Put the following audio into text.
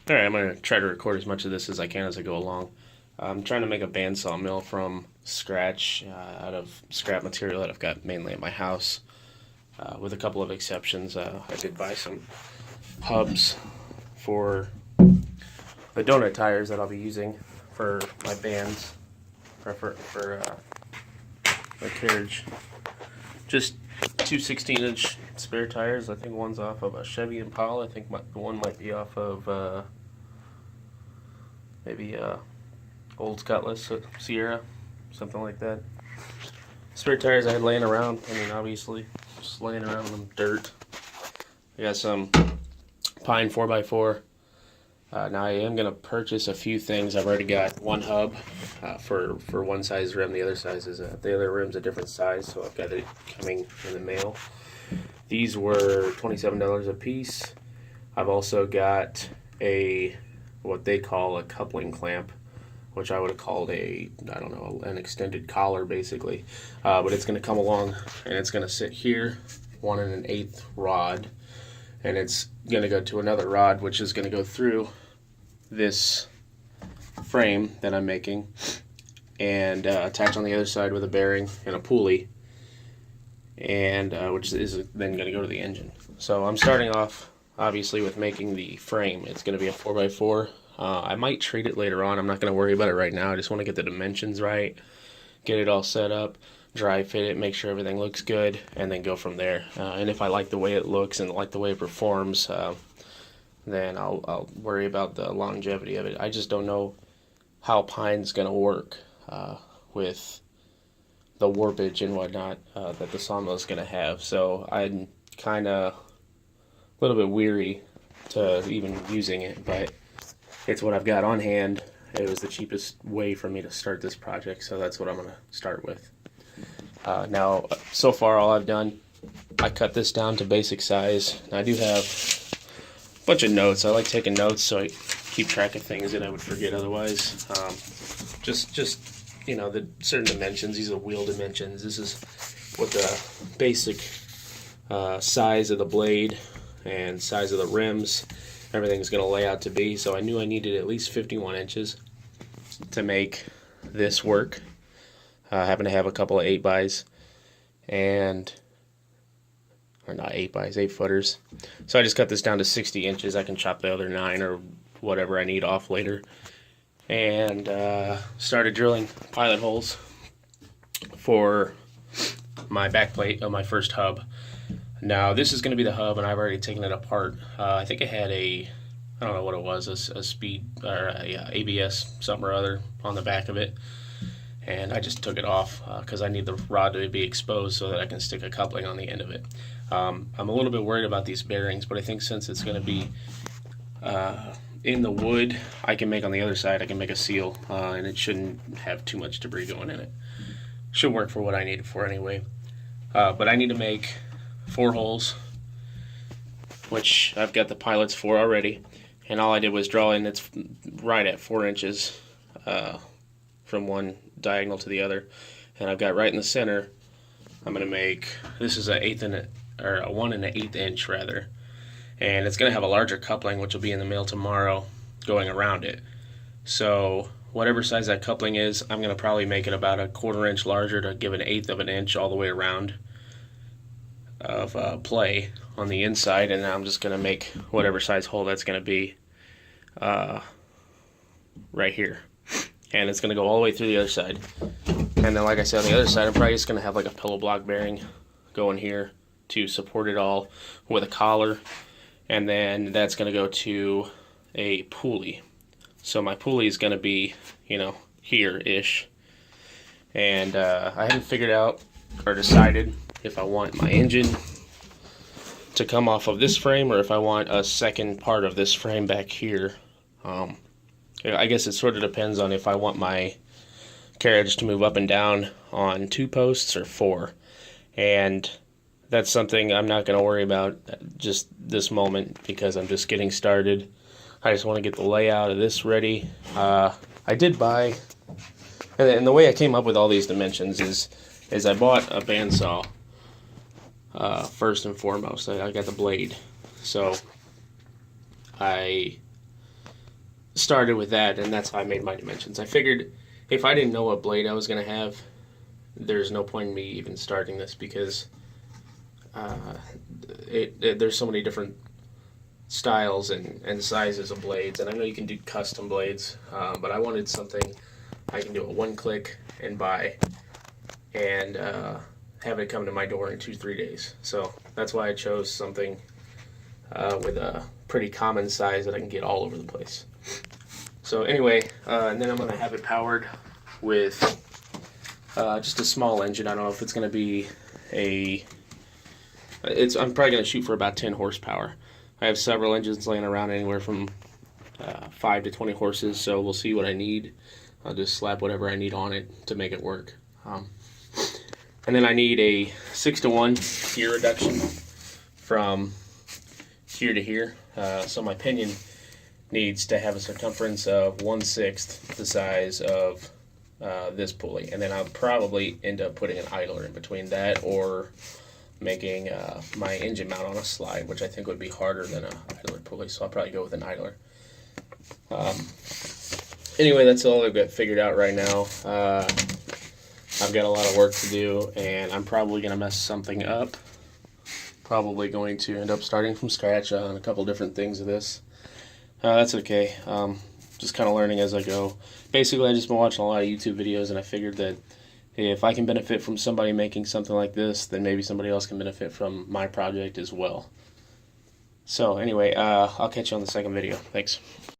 Alright, I'm going to try to record as much of this as I can as I go along. I'm trying to make a bandsaw mill from scratch out of scrap material that I've got mainly at my house, with a couple of exceptions. I did buy some hubs for the donut tires that I'll be using for my bands, for my carriage. Just two 16-inch spare tires. I think one's off of a Chevy Impala. I think one might be off of maybe old Cutlass Sierra, something like that. Spare tires I had laying around. I mean, obviously, just laying around in dirt. I got some pine 4x4. Now I am going to purchase a few things. I've already got one hub for one size rim. The other rim's a different size, so I've got it coming in the mail. These were $27 a piece. I've also got what they call a coupling clamp, which I would have called I don't know, an extended collar basically. But it's going to come along and it's going to sit here, 1 1/8 rod, and it's going to go to another rod, which is going to go through this frame that I'm making and attach on the other side with a bearing and a pulley, and which is then going to go to the engine. So I'm starting off obviously with making the frame. It's going to be a 4x4. I might trade it later on. I'm not going to worry about it right now. I just want to get the dimensions right, get it all set up, dry fit it, make sure everything looks good, and then go from there. And if I like the way it looks and like the way it performs, then I'll worry about the longevity of it. I just don't know how pine's going to work with the warpage and whatnot that the sawmill is going to have. So I'm kind of a little bit weary to even using it, but it's what I've got on hand. It was the cheapest way for me to start this project, so that's what I'm going to start with. Now, so far all I've done, I cut this down to basic size. Now, I do have a bunch of notes. I like taking notes so I keep track of things that I would forget otherwise. Just you know, the certain dimensions. These are wheel dimensions. This is what the basic size of the blade and size of the rims, everything's going to lay out to be. So I knew I needed at least 51 inches to make this work. I happen to have a couple of 8x, or not 8x, 8-footers. So I just cut this down to 60 inches. I can chop the other 9 or whatever I need off later. And started drilling pilot holes for my backplate of my first hub. Now this is going to be the hub, and I've already taken it apart. I think it had I don't know what it was, a speed or a ABS something or other on the back of it, and I just took it off because I need the rod to be exposed so that I can stick a coupling on the end of it. I'm a little bit worried about these bearings, but I think since it's going to be in the wood, I can make on the other side, I can make a seal, and it shouldn't have too much debris going in it. Should work for what I need it for anyway. But I need to make 4 holes, which I've got the pilots for already, and all I did was draw in. It's right at 4 inches from one diagonal to the other, and I've got right in the center. I'm going to make, this is a 1 1/8 inch rather, and it's going to have a larger coupling, which will be in the mail tomorrow, going around it. So whatever size that coupling is, I'm going to probably make it about a 1/4 inch larger to give an 1/8 of an inch all the way around of play on the inside, and now I'm just going to make whatever size hole that's going to be right here, and it's going to go all the way through the other side. And then, like I said, on the other side I'm probably just going to have like a pillow block bearing going here to support it all with a collar, and then that's going to go to a pulley. So my pulley is going to be, you know, here-ish, and I haven't figured out or decided if I want my engine to come off of this frame or if I want a second part of this frame back here. I guess it sort of depends on if I want my carriage to move up and down on 2 posts or 4, and that's something I'm not going to worry about just this moment because I'm just getting started. I just want to get the layout of this ready. I did buy, and the way I came up with all these dimensions is I bought a bandsaw first and foremost. I got the blade, so I started with that, and that's how I made my dimensions. I figured if I didn't know what blade I was going to have, there's no point in me even starting this, because there's so many different styles and sizes of blades, and I know you can do custom blades, but I wanted something I can do a one click and buy, and have it come to my door in 2-3 days. So that's why I chose something with a pretty common size that I can get all over the place. So anyway, and then I'm going to have it powered with just a small engine. I don't know if it's going to be I'm probably going to shoot for about 10 horsepower. I have several engines laying around, anywhere from 5 to 20 horses, so we'll see what I need. I'll just slap whatever I need on it to make it work. And then I need a 6-to-1 gear reduction from here to here. So my pinion needs to have a circumference of 1/6 the size of this pulley, and then I'll probably end up putting an idler in between that, or making my engine mount on a slide, which I think would be harder than an idler pulley, so I'll probably go with an idler. Anyway, that's all I've got figured out right now. I've got a lot of work to do, and I'm probably going to mess something up. Probably going to end up starting from scratch on a couple different things of this. That's okay. Just kind of learning as I go. Basically, I've just been watching a lot of YouTube videos, and I figured that if I can benefit from somebody making something like this, then maybe somebody else can benefit from my project as well. So anyway, I'll catch you on the second video. Thanks.